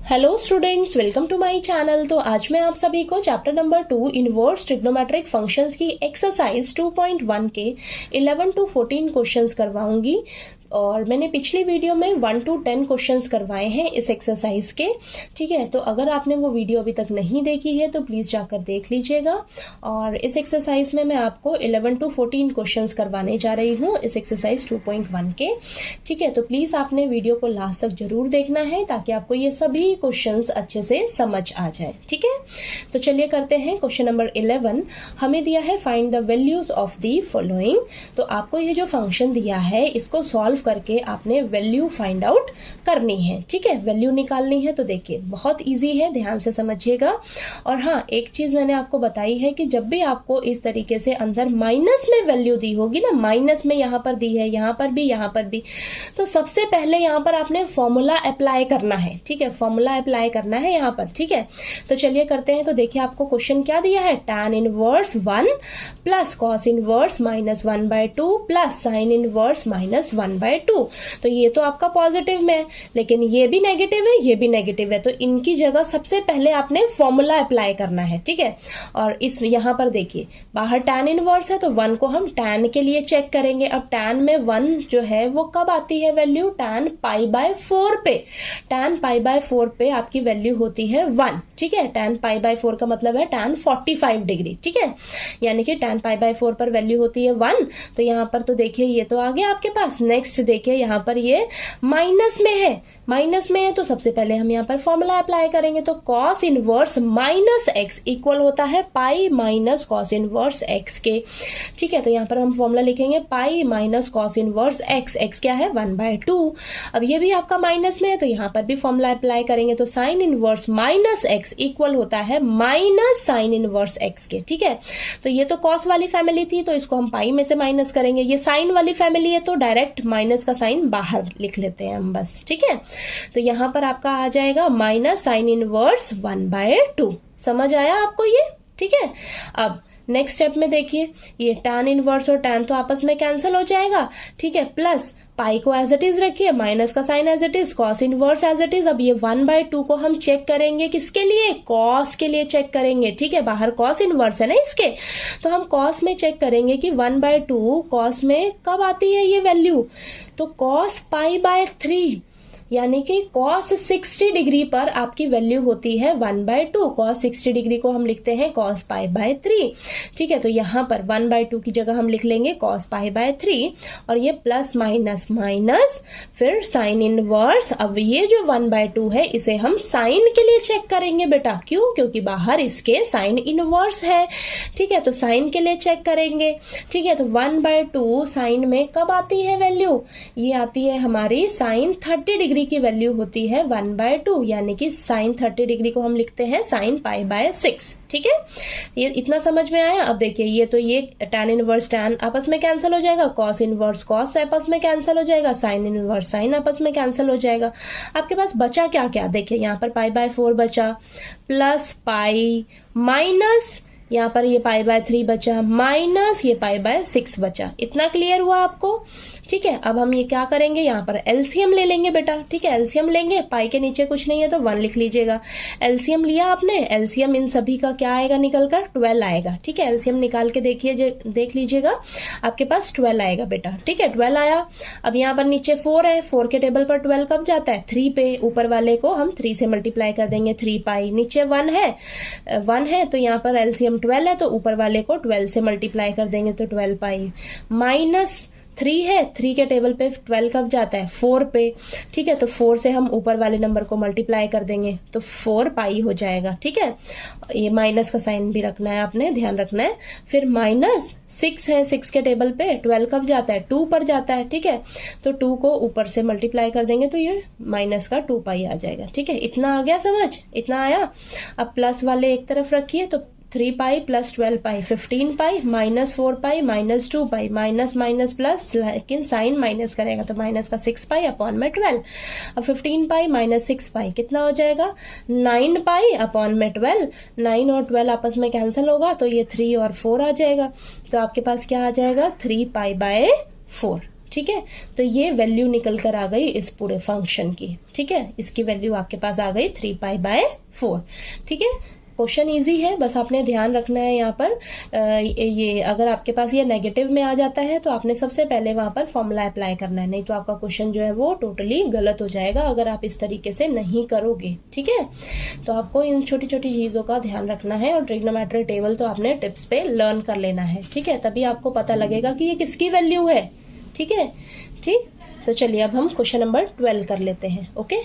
Hello students, welcome to my channel. तो आज मैं आप सभी को chapter number 2 inverse trigonometric functions की एक्सरसाइज 2.1 के 11 to 14 क्वेश्चंस करवाऊंगी। और मैंने पिछली वीडियो में 1 to 10 क्वेश्चंस करवाए हैं इस एक्सरसाइज के। ठीक है, तो अगर आपने वो वीडियो अभी तक नहीं देखी है तो प्लीज़ जाकर देख लीजिएगा। और इस एक्सरसाइज में मैं आपको 11 to 14 क्वेश्चंस करवाने जा रही हूँ इस एक्सरसाइज 2.1 के। ठीक है, तो प्लीज़ आपने वीडियो को लास्ट तक जरूर देखना है ताकि आपको ये सभी क्वेश्चंस अच्छे से समझ आ जाए। ठीक है, तो चलिए करते हैं। क्वेश्चन नंबर 11 हमें दिया है find the values of the following. तो आपको ये जो फंक्शन दिया है इसको सॉल्व करके आपने वैल्यू फाइंड आउट करनी है। ठीक है, वैल्यू निकालनी है। तो देखिए बहुत इजी है, ध्यान से समझिएगा। और हाँ, एक चीज मैंने आपको बताई है कि जब भी आपको इस तरीके से अंदर माइनस में वैल्यू दी होगी ना, माइनस में यहाँ पर दी है, यहाँ पर भी, तो सबसे पहले यहाँ पर आपने फॉर्मूला अप्लाई करना है। ठीक है, फॉर्मूला अप्लाई करना है यहाँ पर। ठीक है, तो चलिए करते हैं। तो देखिए आपको क्वेश्चन क्या दिया है, tan inverse 1 plus cos inverse -1/2 plus sine inverse -1/2। तो ये तो आपका पॉजिटिव में है, लेकिन ये भी नेगेटिव है, ये भी नेगेटिव है। तो इनकी जगह सबसे पहले आपने फॉर्मूला अप्लाई करना है। ठीक है, और इस यहाँ पर देखिए बाहर tan इनवर्स है तो 1 को हम tan के लिए चेक करेंगे। अब tan में 1 जो है वो कब आती है वैल्यू, tan π/4 पे। tan π/4 पे आपकी वैल्यू होती है 1। ठीक है, tan π/4 का मतलब है tan 45 डिग्री। ठीक है, यानी कि tan π/4 पर वैल्यू होती है 1। तो यहाँ पर तो देखिए ये तो आ गया आपके पास। नेक्स्ट देखिए यहाँ पर ये माइनस में है, तो सबसे पहले हम यहाँ पर फॉर्मूला अप्लाई करेंगे। तो cos इनवर्स -x इक्वल होता है pi minus cos inverse x के। ठीक है, तो यहाँ पर हम फॉर्मूला लिखेंगे pi minus cos inverse x क्या है 1/2। अब ये भी आपका माइनस में है तो यहाँ पर भी फॉर्मूला अप्लाई करेंगे। तो साइन इनवर्स -x इक्वल होता है माइनस साइन इनवर्स x के। ठीक है, तो ये तो cos वाली फैमिली थी तो इसको हम पाई में से माइनस करेंगे। ये साइन वाली फैमिली है तो डायरेक्ट माइनस का साइन बाहर लिख लेते हैं हम बस। ठीक है, तो यहां पर आपका आ जाएगा माइनस साइन इनवर्स 1/2। समझ आया आपको ये? ठीक है, अब नेक्स्ट स्टेप में देखिए ये tan इनवर्स और tan तो आपस में कैंसिल हो जाएगा। ठीक है, प्लस पाई को एज इट इज रखिए, माइनस का sine as it is, cos inverse as it is. अब ये 1/2 को हम चेक करेंगे, किसके लिए, cos के लिए चेक करेंगे। ठीक है, बाहर cos इनवर्स है ना इसके, तो हम cos में चेक करेंगे कि 1/2 cos में कब आती है ये वैल्यू। तो cos π/3 यानी कि cos 60 डिग्री पर आपकी वैल्यू होती है 1/2। cos 60 डिग्री को हम लिखते हैं cos π/3। ठीक है, तो यहाँ पर 1/2 की जगह हम लिख लेंगे cos π/3 और ये प्लस माइनस माइनस फिर साइन इनवर्स। अब ये जो 1/2 है इसे हम साइन के लिए चेक करेंगे बेटा। क्यों? क्योंकि बाहर इसके साइन इनवर्स है। ठीक है, तो साइन के लिए चेक करेंगे। ठीक है, तो 1/2 साइन में कब आती है वैल्यू, ये आती है हमारी साइन 30 डिग्री की वैल्यू होती है 1/2, यानी कि साइन 30 डिग्री को हम लिखते हैं साइन π/6। ठीक है, ये इतना समझ में आया। अब देखिए ये तो ये tan इनवर्स tan आपस में कैंसिल हो जाएगा, cos इनवर्स cos आपस में कैंसिल हो जाएगा, साइन इनवर्स साइन आपस में कैंसिल हो जाएगा। आपके पास बचा क्या क्या, देखिए यहाँ पर π/4 बचा, प्लस पाई माइनस यहाँ पर ये π/3 बचा, माइनस ये π/6 बचा। इतना क्लियर हुआ आपको? ठीक है, अब हम ये क्या करेंगे, यहाँ पर एलसीएम ले लेंगे बेटा। ठीक है, एलसीएम लेंगे, पाई के नीचे कुछ नहीं है तो 1 लिख लीजिएगा। एलसीएम लिया आपने, एलसीएम इन सभी का क्या आएगा निकल कर, 12 आएगा। ठीक है, एलसीएम निकाल के देख लीजिएगा, आपके पास 12 आएगा बेटा। ठीक है, 12 आया। अब यहाँ पर नीचे 4 है, 4 के टेबल पर 12 कब जाता है, 3 पे। ऊपर वाले को हम 3 से मल्टीप्लाई कर देंगे, 3 पाई। नीचे 1 है तो यहाँ पर एलसीएम 12 है तो ऊपर वाले को 12 से मल्टीप्लाई कर देंगे तो 12 पाई। माइनस 3 है, 3 के टेबल पे 12 कब जाता है, 4 पे। ठीक है, तो 4 से हम ऊपर वाले नंबर को मल्टीप्लाई कर देंगे तो 4 पाई हो जाएगा। ठीक है, ये माइनस का साइन भी रखना है, आपने ध्यान रखना है। फिर माइनस 6 है, 6 के टेबल पे 12 कब जाता है, 2 पर जाता है। ठीक है, तो 2 को ऊपर से मल्टीप्लाई कर देंगे तो ये माइनस का 2 पाई आ जाएगा। ठीक है, इतना आ गया समझ, इतना आया। अब प्लस वाले एक तरफ रखिए तो 3 पाई प्लस 12 पाई 15 pi minus 4 pi minus 2 pi minus minus plus, लेकिन साइन माइनस करेगा तो माइनस का 6 पाई अपॉन में 12। अब 15 पाई माइनस 6 पाई कितना हो जाएगा, 9 पाई अपॉन में 12। 9 और 12 आपस में कैंसिल होगा तो ये 3 और 4 आ जाएगा। तो आपके पास क्या आ जाएगा, 3 पाई/4। ठीक है। तो ये वैल्यू निकल कर आ गई इस पूरे फंक्शन की, ठीक है। इसकी वैल्यू आपके पास आ गई 3π/4, ठीक है। क्वेश्चन इजी है, बस आपने ध्यान रखना है यहाँ पर ये अगर आपके पास ये नेगेटिव में आ जाता है तो आपने सबसे पहले वहाँ पर फॉर्मूला अप्लाई करना है, नहीं तो आपका क्वेश्चन जो है वो टोटली गलत हो जाएगा अगर आप इस तरीके से नहीं करोगे, ठीक है। तो आपको इन छोटी छोटी चीज़ों का ध्यान रखना है और ट्रिग्नोमेट्रिक टेबल तो आपने टिप्स पे लर्न कर लेना है, ठीक है। तभी आपको पता लगेगा कि ये किसकी वैल्यू है, ठीक है। ठीक, तो चलिए अब हम क्वेश्चन नंबर 12 कर लेते हैं। ओके,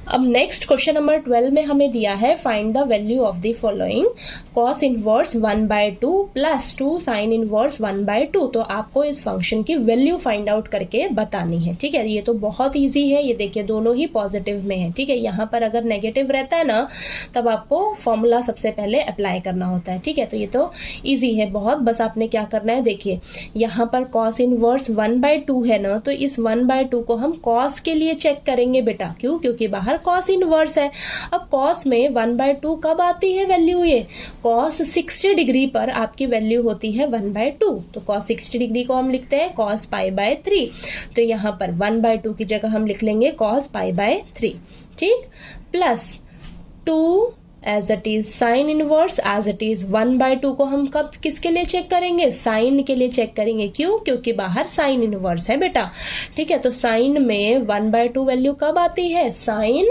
अब नेक्स्ट क्वेश्चन नंबर 12 में हमें दिया है find the value of the following cos inverse 1/2 plus 2 sin inverse 1/2। तो आपको इस फंक्शन की वैल्यू फाइंड आउट करके बतानी है, ठीक है। ये तो बहुत इजी है, ये देखिए दोनों ही पॉजिटिव में है, ठीक है। यहाँ पर अगर नेगेटिव रहता है ना तब आपको फॉर्मूला सबसे पहले अप्लाई करना होता है, ठीक है। तो ये तो ईजी है बहुत, बस आपने क्या करना है, देखिए यहाँ पर cos इनवर्स 1/2 है ना, तो इस 1/2 को हम cos के लिए चेक करेंगे बेटा, क्यों, क्योंकि बाहर cos इनवर्स है। अब cos में 1/2 कब आती है वैल्यू, ये cos 60 डिग्री पर आपकी वैल्यू होती है 1/2। तो cos 60 डिग्री को हम लिखते हैं cos π/3, तो यहाँ पर 1/2 की जगह हम लिख लेंगे cos π/3, ठीक, plus 2 as it is sine inverse as it is 1/2 को हम कब किसके लिए चेक करेंगे, साइन के लिए चेक करेंगे, क्यों, क्योंकि बाहर साइन इनवर्स है बेटा, ठीक है। तो साइन में 1/2 वैल्यू कब आती है, साइन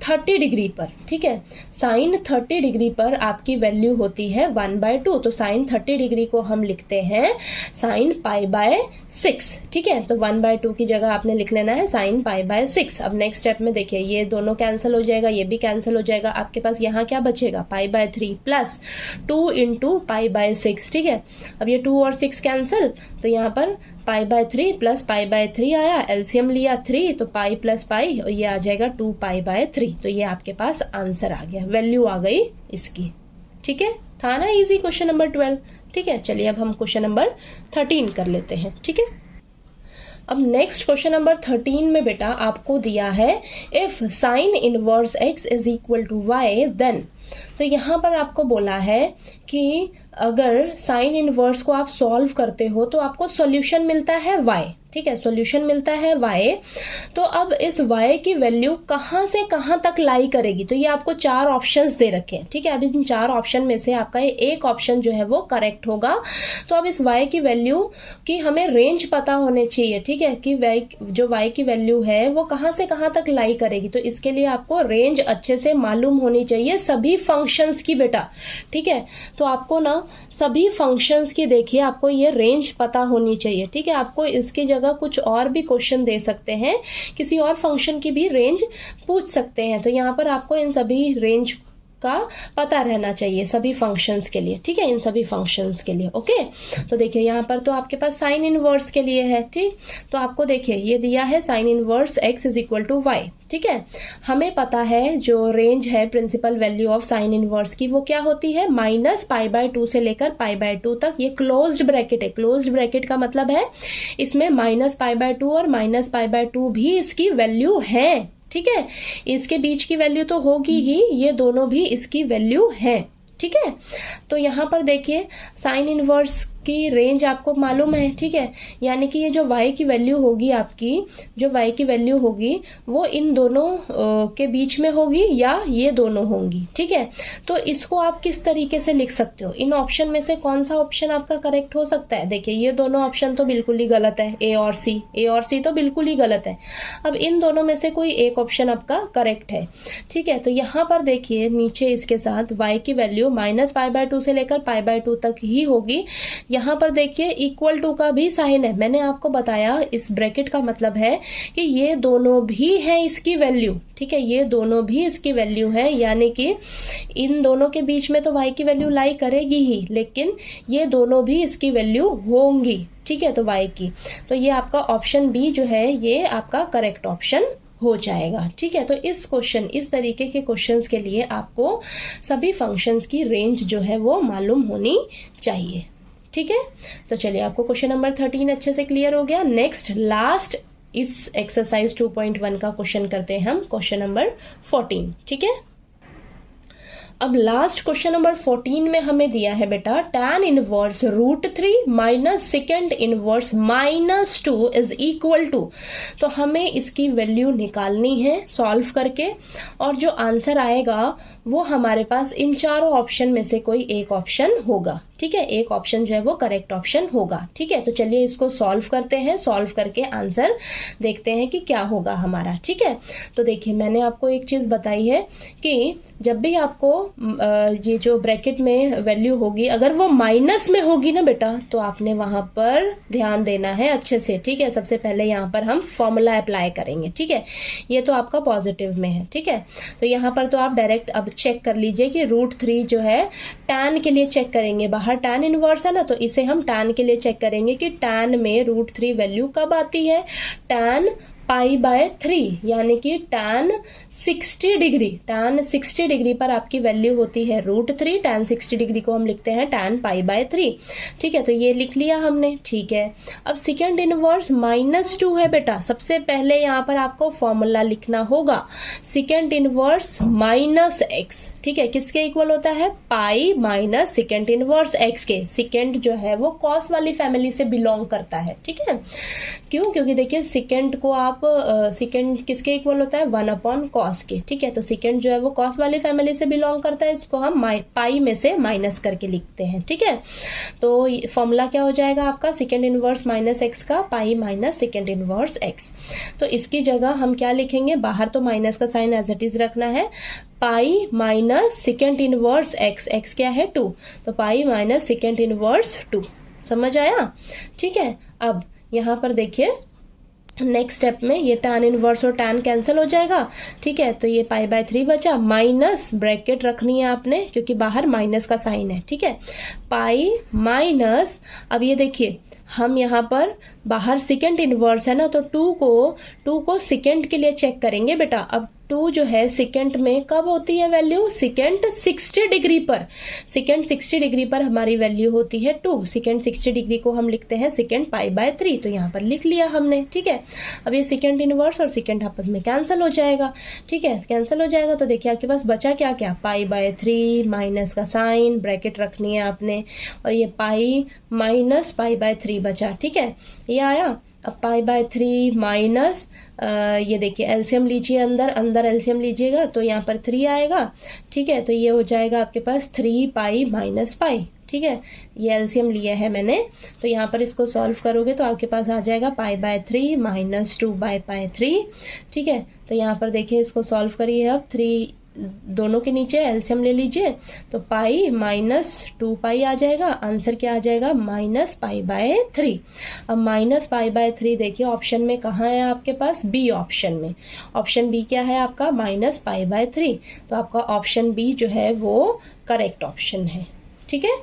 30 डिग्री पर, ठीक है। साइन 30 डिग्री पर आपकी वैल्यू होती है 1/2, तो साइन 30 डिग्री को हम लिखते हैं साइन π/6, ठीक है। तो 1/2 की जगह आपने लिख लेना है साइन π/6। अब नेक्स्ट स्टेप में देखिए ये दोनों कैंसिल हो जाएगा, ये भी कैंसिल हो जाएगा, आपके पास यहाँ क्या बचेगा π/3 प्लस 2 × π/6, ठीक है। अब ये 2 और 6 कैंसिल, तो यहाँ पर π/3 प्लस π/3 आया, एलसीएम लिया 3, तो पाई प्लस पाई और ये आ जाएगा 2π/3। तो ये आपके पास आंसर आ गया, वैल्यू आ गई इसकी, ठीक है। था ना इजी क्वेश्चन नंबर 12, ठीक है। चलिए अब हम क्वेश्चन नंबर 13 कर लेते हैं, ठीक है। अब नेक्स्ट क्वेश्चन नंबर 13 में बेटा आपको दिया है if sine inverse x is equal to y then. तो यहाँ पर आपको बोला है कि अगर साइन इनवर्स को आप सॉल्व करते हो तो आपको सॉल्यूशन मिलता है y, ठीक है, सॉल्यूशन मिलता है y। तो अब इस y की वैल्यू कहाँ से कहाँ तक लाई करेगी, तो ये आपको 4 ऑप्शंस दे रखे हैं, ठीक है। अब इन 4 ऑप्शन में से आपका एक ऑप्शन जो है वो करेक्ट होगा। तो अब इस y की वैल्यू की हमें रेंज पता होने चाहिए, ठीक है, कि जो y की वैल्यू है वो कहाँ से कहाँ तक लाई करेगी। तो इसके लिए आपको रेंज अच्छे से मालूम होनी चाहिए सभी फंक्शंस की बेटा, ठीक है। तो आपको ना सभी फंक्शंस की देखिए आपको ये रेंज पता होनी चाहिए, ठीक है। आपको इसकी जगह कुछ और भी क्वेश्चन दे सकते हैं, किसी और फंक्शन की भी रेंज पूछ सकते हैं। तो यहाँ पर आपको इन सभी रेंज का पता रहना चाहिए सभी फंक्शंस के लिए, ठीक है, इन सभी फंक्शंस के लिए। ओके, तो देखिए यहाँ पर तो आपके पास साइन इनवर्स के लिए है, ठीक। तो आपको देखिए ये दिया है sine inverse x is equal to y, ठीक है। हमें पता है जो रेंज है principal value of sine inverse की वो क्या होती है, -π/2 से लेकर π/2 तक। ये क्लोज्ड ब्रैकेट है, क्लोज्ड ब्रैकेट का मतलब है इसमें -π/2 और -π/2 भी इसकी वैल्यू है, ठीक है। इसके बीच की वैल्यू तो होगी ही, ये दोनों भी इसकी वैल्यू है, ठीक है। तो यहाँ पर देखिए साइन इनवर्स की रेंज आपको मालूम है, ठीक है। यानी कि ये जो y की वैल्यू होगी आपकी, जो y की वैल्यू होगी वो इन दोनों के बीच में होगी या ये दोनों होंगी, ठीक है। तो इसको आप किस तरीके से लिख सकते हो, इन ऑप्शन में से कौन सा ऑप्शन आपका करेक्ट हो सकता है। देखिए ये दोनों ऑप्शन तो बिल्कुल ही गलत है, ए और सी तो बिल्कुल ही गलत है। अब इन दोनों में से कोई एक ऑप्शन आपका करेक्ट है, ठीक है। तो यहाँ पर देखिए नीचे इसके साथ y की वैल्यू -π/2 से लेकर π/2 तक ही होगी। यहाँ पर देखिए इक्वल टू का भी साइन है, मैंने आपको बताया इस ब्रैकेट का मतलब है कि ये दोनों भी है इसकी वैल्यू, ठीक है, ये दोनों भी इसकी वैल्यू है। यानी कि इन दोनों के बीच में तो y की वैल्यू लाई करेगी ही, लेकिन ये दोनों भी इसकी वैल्यू होंगी, ठीक है, तो y की। तो ये आपका ऑप्शन बी जो है ये आपका करेक्ट ऑप्शन हो जाएगा, ठीक है। तो इस तरीके के क्वेश्चंस के लिए आपको सभी फंक्शंस की रेंज जो है वो मालूम होनी चाहिए, ठीक है। तो चलिए आपको क्वेश्चन नंबर 13 अच्छे से क्लियर हो गया। नेक्स्ट लास्ट इस एक्सरसाइज 2.1 का क्वेश्चन करते हैं हम, क्वेश्चन नंबर 14, ठीक है। अब लास्ट क्वेश्चन नंबर 14 में हमें दिया है बेटा tan inverse √3 minus second inverse -2 is equal to. तो हमें इसकी वैल्यू निकालनी है सॉल्व करके, और जो आंसर आएगा वो हमारे पास इन चारों ऑप्शन में से कोई एक ऑप्शन होगा। ठीक है, एक ऑप्शन जो है वो करेक्ट ऑप्शन होगा। ठीक है, तो चलिए इसको सॉल्व करते हैं, सॉल्व करके आंसर देखते हैं कि क्या होगा हमारा। ठीक है, तो देखिए मैंने आपको एक चीज बताई है कि जब भी आपको ये जो ब्रैकेट में वैल्यू होगी अगर वो माइनस में होगी ना बेटा, तो आपने वहां पर ध्यान देना है अच्छे से। ठीक है, सबसे पहले यहाँ पर हम फॉर्मूला अप्लाई करेंगे। ठीक है, ये तो आपका पॉजिटिव में है। ठीक है, तो यहाँ पर तो आप डायरेक्ट अब चेक कर लीजिए कि √3 जो है tan के लिए चेक करेंगे, बाहर tan इनवर्स है ना, तो इसे हम tan के लिए चेक करेंगे कि tan में √3 वैल्यू कब आती है, tan π/3 यानी कि tan 60 डिग्री पर आपकी वैल्यू होती है √3। tan 60 डिग्री को हम लिखते हैं tan π/3। ठीक है, तो ये लिख लिया हमने। ठीक है, अब सेकेंड इनवर्स -2 है बेटा, सबसे पहले यहाँ पर आपको फॉर्मूला लिखना होगा सेकेंड इनवर्स -x। ठीक है, किसके इक्वल होता है, pi minus second inverse x के। सेकेंड जो है वो कॉस वाली फैमिली से बिलोंग करता है। ठीक है, क्यों, क्योंकि देखिए सेकेंड को आप सेकेंड किसके इक्वल होता है, 1/cos के। ठीक है, तो सेकेंड जो है वो कॉस वाली फैमिली से बिलोंग करता है, इसको हम पाई में से माइनस करके लिखते हैं। ठीक है, तो फॉर्मूला क्या हो जाएगा आपका, सेकेंड इनवर्स -x का pi minus second inverse x। तो इसकी जगह हम क्या लिखेंगे, बाहर तो माइनस का साइन एज इट इज रखना है, pi minus second inverse x क्या है 2, तो पाई माइनस सेकेंड इनवर्स 2। समझ आया। ठीक है, अब यहाँ पर देखिए नेक्स्ट स्टेप में ये tan इनवर्स और tan कैंसिल हो जाएगा। ठीक है, तो ये π/3 बचा, माइनस ब्रैकेट रखनी है आपने क्योंकि बाहर माइनस का साइन है। ठीक है, पाई माइनस, अब ये देखिए हम यहाँ पर बाहर सेकेंड इनवर्स है ना, तो 2 को सेकेंड के लिए चेक करेंगे बेटा। अब 2 जो है सेकेंड में कब होती है वैल्यू, सेकेंड 60 डिग्री पर। सेकेंड 60 डिग्री पर हमारी वैल्यू होती है 2। सेकेंड 60 डिग्री को हम लिखते हैं सेकेंड π/3, तो यहाँ पर लिख लिया हमने। ठीक है, अब ये सेकेंड इनवर्स और सेकेंड आपस में कैंसिल हो जाएगा। ठीक है, कैंसिल हो जाएगा तो देखिए आपके पास बचा क्या क्या, π/3 माइनस का साइन, ब्रैकेट रखनी है आपने, और ये पाई माइनस π/3 बचा। ठीक है, ये आया। अब π/3 माइनस ये देखिए एलसीएम लीजिए, अंदर एलसीएम लीजिएगा तो यहाँ पर 3 आएगा। ठीक है, तो ये हो जाएगा आपके पास 3π माइनस पाई। ठीक है, ये एलसीएम लिया है मैंने, तो यहाँ पर इसको सॉल्व करोगे तो आपके पास आ जाएगा π/3 माइनस 2/π3। ठीक है, तो यहाँ पर देखिए इसको सॉल्व करिए, अब 3 दोनों के नीचे एलसीएम ले लीजिए तो पाई माइनस 2π आ जाएगा, आंसर क्या आ जाएगा, -π/3। अब -π/3 देखिए ऑप्शन में कहाँ है आपके पास, बी ऑप्शन में। ऑप्शन बी क्या है आपका, -π/3, तो आपका ऑप्शन बी जो है वो करेक्ट ऑप्शन है। ठीक है,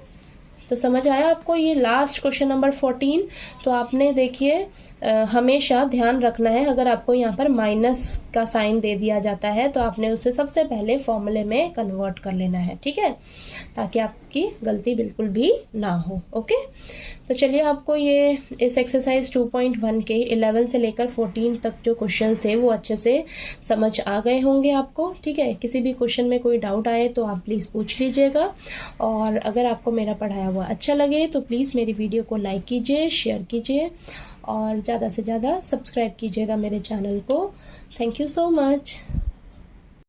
तो समझ आया आपको ये लास्ट क्वेश्चन नंबर 14। तो आपने देखिए हमेशा ध्यान रखना है, अगर आपको यहाँ पर माइनस का साइन दे दिया जाता है तो आपने उसे सबसे पहले फॉर्मूले में कन्वर्ट कर लेना है। ठीक है, ताकि आपकी गलती बिल्कुल भी ना हो। ओके, तो चलिए आपको ये इस एक्सरसाइज 2.1 के 11 से लेकर 14 तक जो क्वेश्चंस थे वो अच्छे से समझ आ गए होंगे आपको। ठीक है, किसी भी क्वेश्चन में कोई डाउट आए तो आप प्लीज़ पूछ लीजिएगा, और अगर आपको मेरा पढ़ाया हुआ अच्छा लगे तो प्लीज़ मेरी वीडियो को लाइक कीजिए, शेयर कीजिए, और ज़्यादा से ज़्यादा सब्सक्राइब कीजिएगा मेरे चैनल को। Thank you so much.